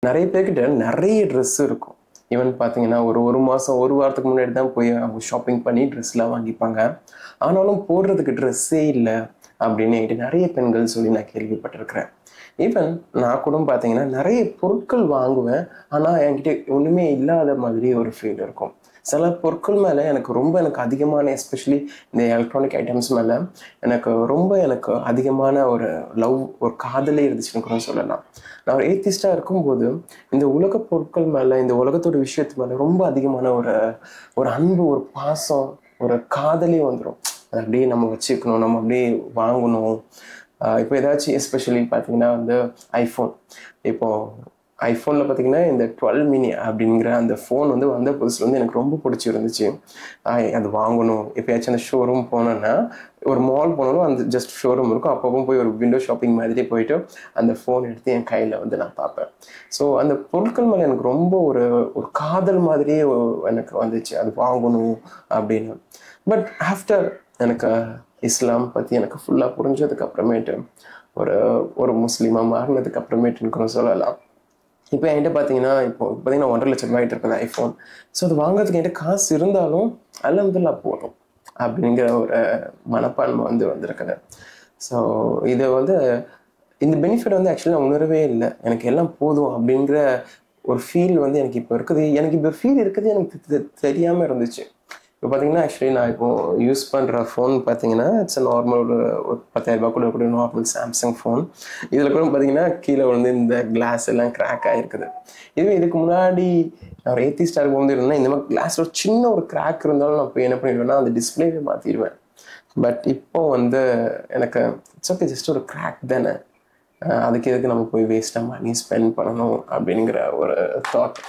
நிறைய பேர்கிட்ட நிறைய ட்ரெஸ் இருக்கும். ஈவன் பார்த்தீங்கன்னா, ஒரு 1 மாசம், 1 வாரத்துக்கு முன்னாடி தான் போய் அவங்க ஷாப்பிங் பண்ணி ட்ரெஸ்லாம் வாங்கிப்பாங்க. ஆனாலும் போடுறதுக்கு ட்ரெஸ்ஸே இல்ல அப்படின்னு என்கிட்ட நிறைய பெண்கள் சொல்லி நான் கேள்விப்பட்டிருக்கிறேன். ஈவன் நான் கூட பார்த்தீங்கன்னா, நிறைய பொருட்கள் வாங்குவேன். ஆனா என்கிட்ட ஒண்ணுமே இல்லாத மாதிரி ஒரு ஃபீல் இருக்கும். சில பொருட்கள் மேல எனக்கு அதிகமான எஸ்பெஷலி இந்த எலக்ட்ரானிக் ஐட்டம்ஸ் மேல எனக்கு அதிகமான ஒரு ஒரு காதலே இருந்துச்சுன்னு கூட சொல்லலாம். நான் ஒரு ஏத்திஸ்டா இருக்கும்போது, இந்த உலக பொருட்கள் மேல, இந்த உலகத்தோட விஷயத்து மேல ரொம்ப அதிகமான ஒரு ஒரு அன்பு, ஒரு பாசம், ஒரு காதலே வந்துரும். அத அப்படியே நம்ம வச்சுக்கணும், நம்ம அப்படியே வாங்கணும். இப்போ ஏதாச்சும் எஸ்பெஷலி பார்த்தீங்கன்னா வந்து ஐஃபோன். இப்போ ஐஃபோன்ல பார்த்தீங்கன்னா, இந்த 12 மினி அப்படிங்கிற அந்த ஃபோன் வந்து வந்த புதுசுல வந்து எனக்கு ரொம்ப பிடிச்சிருந்துச்சு. அது வாங்கணும். எப்பயாச்சும் அந்த ஷோரூம் போனோன்னா, ஒரு மால் போனாலும் அந்த ஜஸ்ட் ஷோரூம் இருக்கும். அப்பப்போ போய் ஒரு விண்டோ ஷாப்பிங் மாதிரி போயிட்டு, அந்த ஃபோன் எடுத்து என் கையில வந்து நான் பார்ப்பேன். ஸோ அந்த பொருட்கள் மேல எனக்கு ரொம்ப ஒரு ஒரு காதல் மாதிரியே எனக்கு வந்துச்சு. அது வாங்கணும் அப்படின்னு. பட் ஆஃப்டர் எனக்கு இஸ்லாம் பத்தி எனக்கு ஃபுல்லா புரிஞ்சதுக்கு அப்புறமேட்டு, ஒரு ஒரு முஸ்லீமா மாறினதுக்கு அப்புறமேட்டுன்னு கூட சொல்லலாம். இப்போ என்கிட்ட பார்த்தீங்கன்னா, இப்போ பார்த்தீங்கன்னா ₹1,50,000 ஆயிட்டு இருக்குது ஐஃபோன். ஸோ அது வாங்குறதுக்கு என்கிட்ட காசு இருந்தாலும், அல்ஹம்துலில்லாஹ் போதும் அப்படிங்கிற ஒரு மனப்பான்மை வந்து வந்திருக்குது. ஸோ இத வந்து இந்த பெனிஃபிட் வந்து ஆக்சுவலி நான் உணரவே இல்ல. எனக்கு எல்லாம் போதும் அப்படிங்கிற ஒரு ஃபீல் வந்து எனக்கு இப்போ இருக்குது. எனக்கு இப்போ ஃபீல் இருக்குது எனக்கு தெரியாம இருந்துச்சு. இப்போ பார்த்தீங்கன்னா, ஆக்சுவலி நான் இப்போ யூஸ் பண்ற ஃபோன் பார்த்தீங்கன்னா, இட்ஸ் நார்மல் ஒரு ஒரு ₹10,000 கூட இருக்கக்கூடிய நார்மல் சாம்சங் ஃபோன். இதில கூட பார்த்தீங்கன்னா, கீழ வந்து இந்த கிளாஸ் எல்லாம் கிராக் ஆயிருக்குது. இதுவே இதுக்கு முன்னாடி நான் ஒரு ஏத்திஸ்டா இருக்கும்போது என்னன்னா, இந்த மாதிரி கிளாஸ்ல ஒரு சின்ன ஒரு கிராக் இருந்தாலும் நான் போய் என்ன பண்ணிடுவேன்னா, அந்த டிஸ்பிளேவே மாத்திருவேன். பட் இப்போ வந்து எனக்கு இட்ஸ் ஓகே, ஜஸ்ட் ஒரு கிராக் தானே. அதுக்கு எதுக்கு நம்ம போய் வேஸ்டா மணி ஸ்பெண்ட் பண்ணணும் அப்படிங்கிற ஒரு தாட்.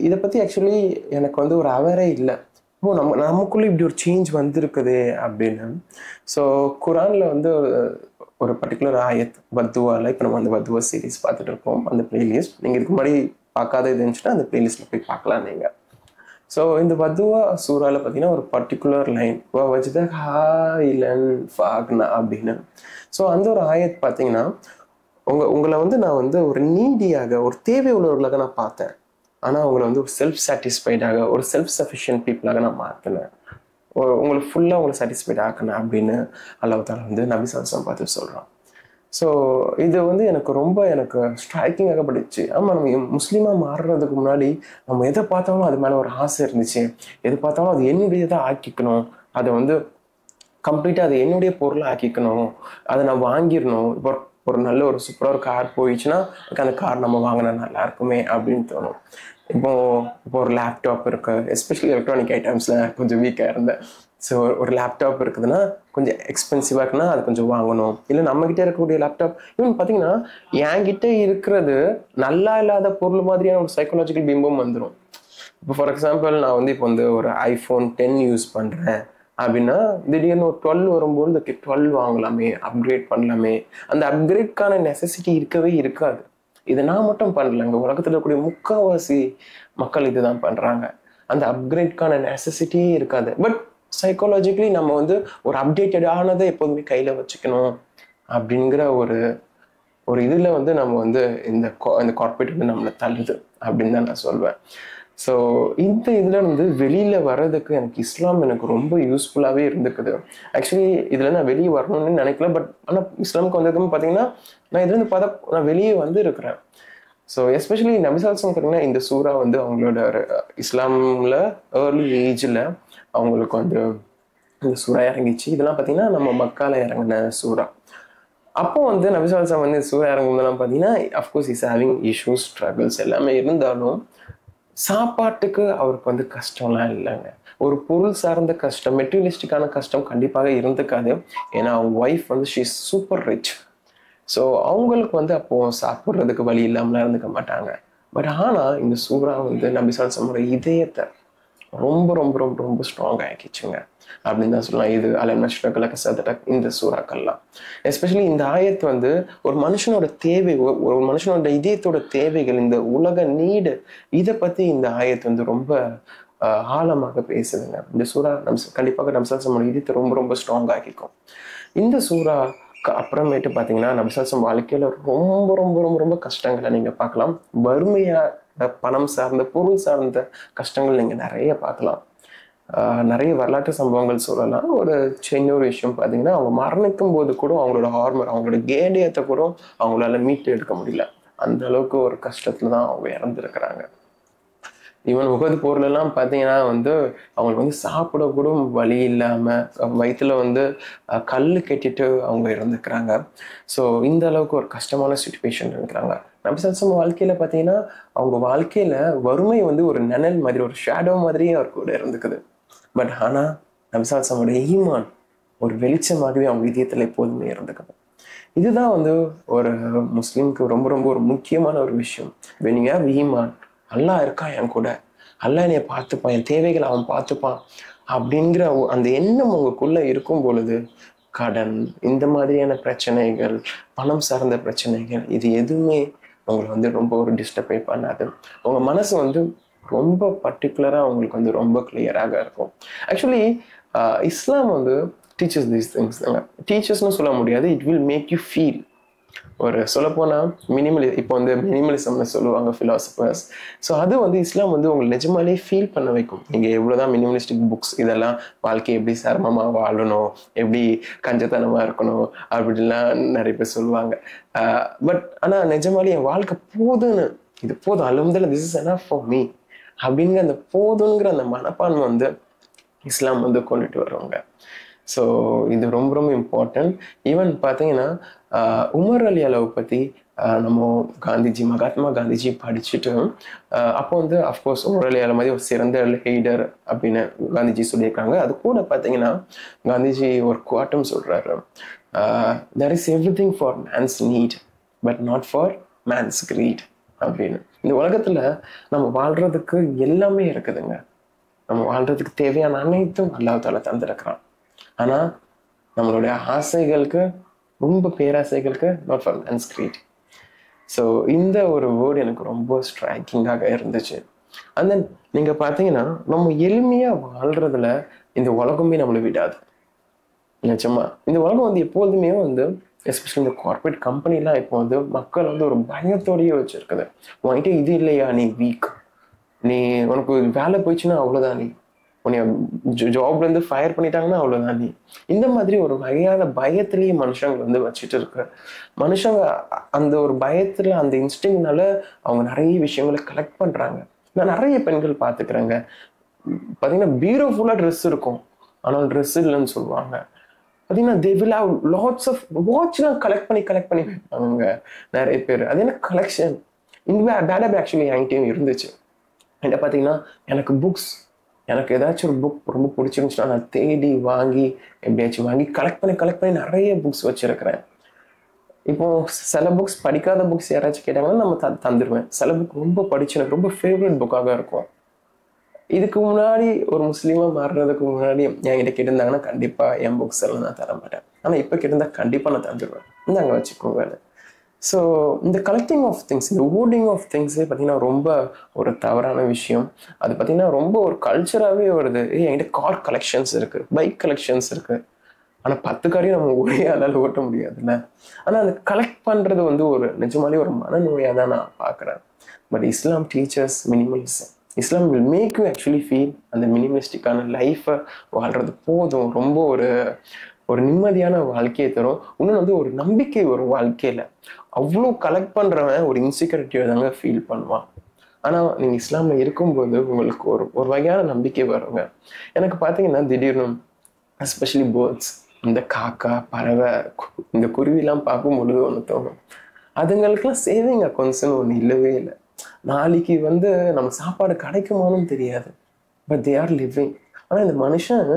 இதை பத்தி ஆக்சுவலி எனக்கு வந்து ஒரு அவேரே இல்லை. நமக்குள்ள இப்படி ஒரு சேஞ்ச் வந்திருக்குது அப்படின்னு. ஸோ குரான்ல வந்து ஒரு பர்டிகுலர் ஆயத் பத்துவால இப்போ நம்ம அந்த பத்துவா சீரீஸ் பார்த்துட்டு இருக்கோம். அந்த பிளேலிஸ்ட் நீங்க இதுக்கு முன்னாடி பார்க்காத இது இருந்துச்சுன்னா அந்த பிளேலிஸ்ட்ல போய் பார்க்கலாம் நீங்க. ஸோ இந்த பத்துவா சூறால பார்த்தீங்கன்னா ஒரு பர்டிகுலர் லைன் வச்சுதான் ஹாயிலன் ஃபாக்னா அப்படின்னு. ஸோ அந்த ஒரு ஆயத் பார்த்தீங்கன்னா, உங்களை வந்து நான் வந்து ஒரு நீடியாக, ஒரு தேவை உள்ளவர்களாக நான் பார்த்தேன். ஆனா அவங்களை வந்து ஒரு செல்ஃப் சாட்டிஸ்ஃபைடாக, ஒரு செல்ஃப் சஃபிஷியன்ட் பீப்புளாக நான் மாற்றினேன். உங்களுக்கு ஃபுல்லாக உங்களை சாட்டிஸ்ஃபைட் ஆக்கினேன் அப்படின்னு அல்லாஹ் தஆலா வந்து நபி ஸல்லல்லாஹு அலைஹி வஸல்லம் பார்த்து சொல்கிறான். ஸோ இது வந்து எனக்கு ஸ்ட்ரைக்கிங்காக பட்டுச்சு. ஆமாம், நம்ம முஸ்லீமாக மாறுறதுக்கு முன்னாடி நம்ம எதை பார்த்தாலும் அது மேலே ஒரு ஆசை இருந்துச்சு. எது பார்த்தாலும் அது என்னுடையதாக ஆக்கிக்கணும், அதை வந்து கம்ப்ளீட்டாக அதை என்னுடைய பொருளை ஆக்கிக்கணும், அதை நான் வாங்கிடணும். இப்போ ஒரு நல்ல ஒரு சூப்பராக ஒரு கார் போயிடுச்சுன்னா அந்த கார் நம்ம வாங்கினா நல்லா இருக்குமே அப்படின்னு தோணும். இப்போ ஒரு லேப்டாப் இருக்கு, எஸ்பெஷலி எலக்ட்ரானிக் ஐட்டம்ஸில் கொஞ்சம் வீக்காக இருந்தேன். ஸோ ஒரு லேப்டாப் இருக்குதுன்னா கொஞ்சம் எக்ஸ்பென்சிவாக இருக்குன்னா அது கொஞ்சம் வாங்கணும். இல்லை நம்மகிட்ட இருக்கக்கூடிய லேப்டாப் இவன் பார்த்தீங்கன்னா, என்கிட்ட இருக்கிறது நல்லா இல்லாத பொருள் மாதிரியான ஒரு சைக்காலஜிக்கல் பிம்பம் வந்துடும். இப்போ ஃபார் எக்ஸாம்பிள் நான் வந்து இப்போ வந்து ஒரு iPhone 10 யூஸ் பண்ணுறேன் அப்படின்னா, திடீர்னு ஒரு 12 வரும்போது 12 வாங்கலாமே, அப்கிரேட் பண்ணலாமே. அந்த அப்கிரேட்கான நெசசிட்டி இருக்கவே இருக்காது. இதை நான் மட்டும் பண்ணலங்க, உலகத்தில் இருக்கக்கூடிய முக்கால்வாசி மக்கள் இதுதான் பண்றாங்க. அந்த அப்கிரேட்கான நெசசிட்டியே இருக்காது. பட் சைக்காலஜிக்கலி நம்ம வந்து ஒரு அப்டேட்டடானதை எப்போதுமே கையில வச்சுக்கணும் அப்படிங்கிற ஒரு ஒரு இதுல வந்து நம்ம வந்து இந்த கார்பரேட் வந்து நம்மளை தள்ளுது அப்படின்னு தான் நான் சொல்வேன். ஸோ இந்த இதுல இருந்து வெளியில வர்றதுக்கு எனக்கு இஸ்லாம் எனக்கு ரொம்ப யூஸ்ஃபுல்லாகவே இருந்துக்குது. ஆக்சுவலி இதுல நான் வெளியே வரணும்னு நினைக்கல. பட் ஆனால் இஸ்லாமுக்கு வந்ததுன்னு பார்த்தீங்கன்னா, நான் இதுலேருந்து பார்த்தா நான் வெளியே வந்து இருக்கிறேன். ஸோ எஸ்பெஷலி நபி ஸல்லல்லாஹு அலைஹி வஸல்லம் பார்த்தீங்கன்னா, இந்த சூறா வந்து அவங்களோட இஸ்லாமில் ஏர்லி ஏஜில் அவங்களுக்கு வந்து இந்த சூறா இறங்கிச்சு. இதெல்லாம் பார்த்தீங்கன்னா நம்ம மக்கால இறங்கின சூறா. அப்போ வந்து நபி ஸல்லல்லாஹு அலைஹி வஸல்லம் வந்து சூறா இறங்கும்போதெல்லாம் பார்த்தீங்கன்னா, of course is having issues, struggles எல்லாமே இருந்தாலும் சாப்பாட்டுக்கு அவருக்கு வந்து கஷ்டம்லாம் இல்லைங்க. ஒரு பொருள் சார்ந்த கஷ்டம், மெட்டீரியலிஸ்டிக்கான கஷ்டம் கண்டிப்பாக இருந்துக்காது. ஏன்னா அவங்க ஒய்ஃப் வந்து she is super rich. So அவங்களுக்கு வந்து அப்போ சாப்பிட்றதுக்கு வழி இல்லாமலாம் இருந்துக்க மாட்டாங்க. பட் ஆனால் இந்த சூறா வந்து நபி ஸல்லல்லாஹு அலைஹி வஸல்லம் இதயத்தை ரொம்ப ரொம்ப ரொம்ப ரொம்ப ஸ்ட்ராங் ஆக்கிச்சுங்க அப்படின்னு தான் சொல்லலாம். இது இந்த சூறாக்கள்லாம் எஸ்பெஷலி இந்த ஆயத்து வந்து ஒரு மனுஷனோட தேவை, ஒரு மனுஷனோட இதயத்தோட தேவைகள், இந்த உலக நீடு, இதை பத்தி இந்த ஆயத்து வந்து ரொம்ப ஆழமாக பேசுதுங்க. இந்த சூறா கண்டிப்பாக நம்ம இதயத்தை ரொம்ப ரொம்ப ஸ்ட்ராங் ஆக்கிக்கும். இந்த சூறா அப்புறமேட்டு பார்த்தீங்கன்னா நபிசாசம் வாழ்க்கையில ரொம்ப ரொம்ப ரொம்ப ரொம்ப கஷ்டங்களை நீங்க பார்க்கலாம். வறுமையா, பணம் சார்ந்த, பொருள் சார்ந்த கஷ்டங்கள் நீங்க நிறைய பார்க்கலாம். நிறைய வரலாற்று சம்பவங்கள் சொல்லலாம். ஒரு சின்ன ஒரு விஷயம் பார்த்தீங்கன்னா, அவங்க மரணிக்கும் போது கூட அவங்களோட ஆர்மர், அவங்களோட கேடயத்தை கூட அவங்களால மீட்டு எடுக்க முடியல. அந்த அளவுக்கு ஒரு கஷ்டத்துல தான் அவங்க இறந்துருக்கிறாங்க. ஈவன் உகது போர்ல எல்லாம் பார்த்தீங்கன்னா அவங்களுக்கு சாப்பிட கூட வழி இல்லாம வயிற்றுல கல் கட்டிட்டு அவங்க இருந்துக்கிறாங்க. ஸோ இந்த அளவுக்கு ஒரு கஷ்டமான சுச்சுவேஷன் இருக்கிறாங்க. நபிசல்சம் வாழ்க்கையில பார்த்தீங்கன்னா அவங்க வாழ்க்கையில வறுமை ஒரு நிழல் மாதிரி, ஒரு ஷேடோ மாதிரியே அவர் கூட இருந்துக்குது. பட் ஆனா நபிசல்சமோட ஈமான் ஒரு வெளிச்சமாகவே அவங்க இதயத்துல எப்போதுமே இருந்துக்குது. இதுதான் ஒரு முஸ்லீமுக்கு ரொம்ப ரொம்ப ஒரு முக்கியமான ஒரு விஷயம். when you have ஈமான், அல்லாஹ் இருக்கான் என் கூட, அல்லாஹ் என்னைய பார்த்துப்பான், என் தேவைகளை அவன் பார்த்துப்பான் அப்படிங்கிற அந்த எண்ணம் உங்களுக்குள்ள இருக்கும் பொழுது கடன், இந்த மாதிரியான பிரச்சனைகள், பணம் சார்ந்த பிரச்சனைகள், இது எதுவுமே உங்களை ரொம்ப ஒரு டிஸ்டர்பே பண்ணாது. உங்க மனசு ரொம்ப பர்டிகுலரா உங்களுக்கு ரொம்ப கிளியராக இருக்கும். Actually Islam teachers these things. டீச்சர்ஸ்னு சொல்ல முடியாது, it will make you feel. ஒரு சொல்லப்போனா இப்போ மினிமலிசம்னு சொல்லுவாங்க பிலாசபர்ஸ். ஸோ அது இஸ்லாம் உங்களை நிஜமாலே ஃபீல் பண்ண வைக்கும். நீங்க எவ்வளவுதான் மினிமலிஸ்டிக் புக்ஸ் இதெல்லாம் வாழ்க்கை எப்படி சிரமமா வாழணும், எப்படி கஞ்சத்தனமா இருக்கணும் அப்படின்லாம் நிறைய பேர் சொல்லுவாங்க. பட் ஆனா நிஜமாலே என் வாழ்க்கை போதுன்னு, இது போதும், அல்ஹம்துலில்லாஹ், this is enough for me அப்படிங்கிற அந்த போதுங்கிற அந்த மனப்பான்மை இஸ்லாம் கொண்டுட்டு வருவாங்க. ஸோ இது ரொம்ப ரொம்ப இம்பார்ட்டன்ட். ஈவன் பார்த்தீங்கன்னா உமர் அலி அல்லாவை பற்றி நம்ம மகாத்மா காந்திஜி படிச்சுட்டு அப்போ அஃப்கோர்ஸ் உமர் அலி அல்லா மாதிரி ஒரு சிறந்த லீடர் அப்படின்னு காந்திஜி சொல்லியிருக்காங்க. அது கூட பார்த்தீங்கன்னா காந்திஜி ஒரு குவாட்டம் சொல்றாரு, there is everything for man's need but not for man's greed அப்படின்னு. இந்த உலகத்துல நம்ம வாழ்றதுக்கு எல்லாமே இருக்குதுங்க. நம்ம வாழ்றதுக்கு தேவையான அனைத்தும் அல்லாஹ் தஆலா தந்திருக்கிறான். ஆனா நம்மளுடைய ஆசைகளுக்கு, ரொம்ப பேராசைகளுக்கு not for man's greed. So இந்த ஒரு வேர்டு எனக்கு ரொம்ப ஸ்ட்ரைக்கிங்காக இருந்துச்சு. அண்ட் தென் நீங்க பார்த்தீங்கன்னா நம்ம எளிமையா வாழ்றதுல இந்த உலகமே நம்மளை விடாது. நிச்சயமா இந்த உலகம் எப்போதுமே எஸ்பெஷலி இந்த கார்பரேட் கம்பெனிலாம் இப்போ மக்கள் ஒரு பயத்தோடையே வச்சிருக்குது. உன்கிட்ட இது இல்லையா நீ வீக், நீ உனக்கு வேலை போயிடுச்சுன்னா அவ்வளோதான், நீ உன்னைய ஜாப்ல இருந்து ஃபயர் பண்ணிட்டாங்கன்னா அவ்வளவுதான் நீ. இந்த மாதிரி ஒரு வகையான பயத்திலேயே மனுஷங்க வச்சுட்டு இருக்கு. மனுஷங்க அந்த ஒரு பயத்துல, அந்த இன்ஸ்டிங்னால அவங்க நிறைய விஷயங்களை கலெக்ட் பண்றாங்க. நான் நிறைய பெண்கள் பாத்துக்கிறேங்க, பாத்தீங்கன்னா பீரோ ஃபுல்லா ட்ரெஸ் இருக்கும், ஆனால் ட்ரெஸ் இல்லைன்னு சொல்லுவாங்க. பாத்தீங்கன்னா they will have lots of watchலாம் கலெக்ட் பண்ணி வைப்பாங்க நிறைய பேர். அது என்ன கலெக்ஷன்? இந்த பேட் ஆக்சுவலி என்கிட்டயும் இருந்துச்சு. என்கிட்ட பாத்தீங்கன்னா எனக்கு புக்ஸ், எனக்கு ஏதாச்சும் ஒரு புக் ரொம்ப பிடிச்சிருந்துச்சுன்னா நான் தேடி வாங்கி எப்படியாச்சும் வாங்கி கலெக்ட் பண்ணி நிறைய புக்ஸ் வச்சிருக்கிறேன். இப்போ சில புக்ஸ், படிக்காத புக்ஸ் யாராச்சும் கேட்டாங்கன்னா நம்ம தந்துடுவேன். சில புக் ரொம்ப படிச்சு எனக்கு ரொம்ப ஃபேவரட் புக்காக இருக்கும். இதுக்கு முன்னாடி ஒரு முஸ்லீமா மாறுறதுக்கு முன்னாடி என்கிட்ட கேட்டிருந்தாங்கன்னா கண்டிப்பா என் புக்ஸ் எல்லாம் நான் தர மாட்டேன். ஆனா இப்ப கேட்டிருந்தா கண்டிப்பா நான் தந்துடுவேன், இந்தாங்க வச்சுக்கோங்க. ஸோ இந்த கலெக்டிங் ஆஃப் திங்ஸ், இந்த ஓர்டிங் ஆஃப் திங்ஸே பார்த்தீங்கன்னா ரொம்ப ஒரு தவறான விஷயம். அது பார்த்தீங்கன்னா ரொம்ப ஒரு கல்ச்சராகவே வருது. என்கிட்ட கார் கலெக்ஷன்ஸ் இருக்கு, பைக் கலெக்ஷன்ஸ் இருக்கு, ஆனால் 10 காரையும் நம்ம ஒரே ஆளால் ஓட்ட முடியாதுல்ல. ஆனால் அந்த கலெக்ட் பண்ணுறது ஒரு நிஜமாலே ஒரு மனநோயாக தான் நான் பார்க்குறேன். But Islam teachers minimalism. Islam will make you actually feel அந்த மினிமலிஸ்டிக்கான லைஃப்பை வாழ்றது போதும், ரொம்ப ஒரு நிம்மதியான வாழ்க்கையை தரும். இன்னொன்று ஒரு நம்பிக்கை வரும் வாழ்க்கையில. அவ்வளோ கலெக்ட் பண்றவன் ஒரு இன்செக்யூரிட்டியை தாங்க ஃபீல் பண்ணுவான். ஆனா நீங்க இஸ்லாம்ல இருக்கும்போது உங்களுக்கு ஒரு வகையான நம்பிக்கை வருங்க. எனக்கு பார்த்தீங்கன்னா திடீர்னு எஸ்பெஷலி பேர்ட்ஸ், இந்த காக்கா, பறவை, இந்த குருவிலாம் பார்க்கும் பொழுது ஒன்று தோணும், அதுங்களுக்கெல்லாம் சேவிங் அக்கௌண்ட்ஸ்ன்னு ஒன்று இல்லவே இல்லை. நாளைக்கு நம்ம சாப்பாடு கிடைக்குமானும் தெரியாது, பட் தே ஆர் லிவிங். ஆனா இந்த மனுஷன்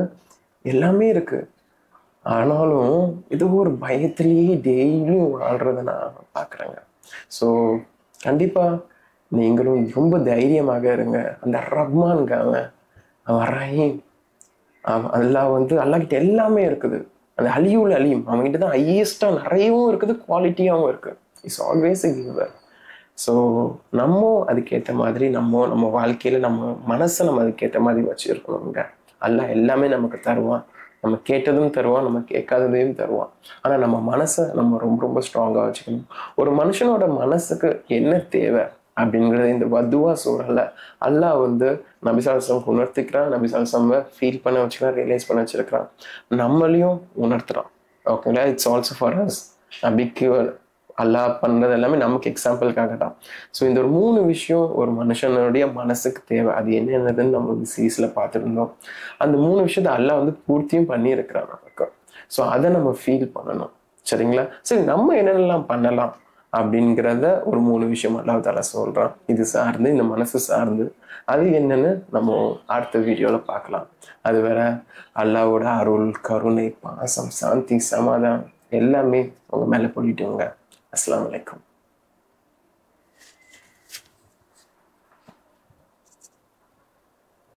எல்லாமே இருக்கு, ஆனாலும் இது ஒரு பயத்திலேயே டெய்லியும் வாழ்றத நான் பார்க்குறேங்க. ஸோ கண்டிப்பா நீங்களும் ரொம்ப தைரியமாக இருங்க. அந்த ரஹ்மான்க அவன் ரஹீம், அல்லாஹ் அல்லாஹ்கிட்ட எல்லாமே இருக்குது. அந்த அலியுல் அலீம், அவன்கிட்ட தான் ஹையஸ்டா நிறையவும் இருக்குது, குவாலிட்டியாகவும் இருக்கு. It's always a giver. So நம்ம அதுக்கேற்ற மாதிரி நம்ம வாழ்க்கையில நம்ம மனசை நம்ம அதுக்கேற்ற மாதிரி வச்சிருக்கணுங்க. அல்லாஹ் எல்லாமே நமக்கு தருவான். நம்ம கேட்டதும் தருவான், நம்ம கேட்காததையும் தருவான். ஆனா நம்ம மனசை நம்ம ரொம்ப ரொம்ப ஸ்ட்ராங்கா வச்சுக்கணும். ஒரு மனுஷனோட மனசுக்கு என்ன தேவை அப்படிங்கிறது இந்த பத்துவா சூழல்ல அல்லாஹ் வந்து நபி ஸல்லல்லாஹு அலைஹி வஸல்லம் உணர்த்திக்கிறான். நபி ஸல்லல்லாஹு அலைஹி வஸல்லம் ஃபீல் பண்ண வச்சுக்கிறான், ரியலைஸ் பண்ண வச்சிருக்கிறான். நம்மளையும் உணர்த்துறான். ஓகேங்களா? It's also for us. நபிக்கு அல்லாஹ் பண்றது எல்லாமே நமக்கு எக்ஸாம்பிளுக்காக தான். ஸோ இந்த ஒரு 3 விஷயம் ஒரு மனுஷனுடைய மனசுக்கு தேவை. அது என்னென்னதுன்னு நம்ம வந்து சீரீஸ்ல பார்த்துருந்தோம். அந்த 3 விஷயத்த அல்லாஹ் வந்து பூர்த்தியும் பண்ணியிருக்கிறான் நமக்கு. ஸோ அதை நம்ம ஃபீல் பண்ணணும். சரிங்களா? சரி, நம்ம என்னென்னலாம் பண்ணலாம் அப்படிங்கிறத ஒரு 3 விஷயம் அல்லாஹ் தஆலா சொல்றான். இது சார்ந்து, இந்த மனசு சார்ந்து, அது என்னன்னு நம்ம அடுத்த வீடியோல பார்க்கலாம். அது வேற அல்லாஹ்வோட அருள், கருணை, பாசம், சாந்தி, சமாதானம் எல்லாமே உங்க மேல பொழியட்டுங்க. அஸ்ஸலாமு அலைக்கும்.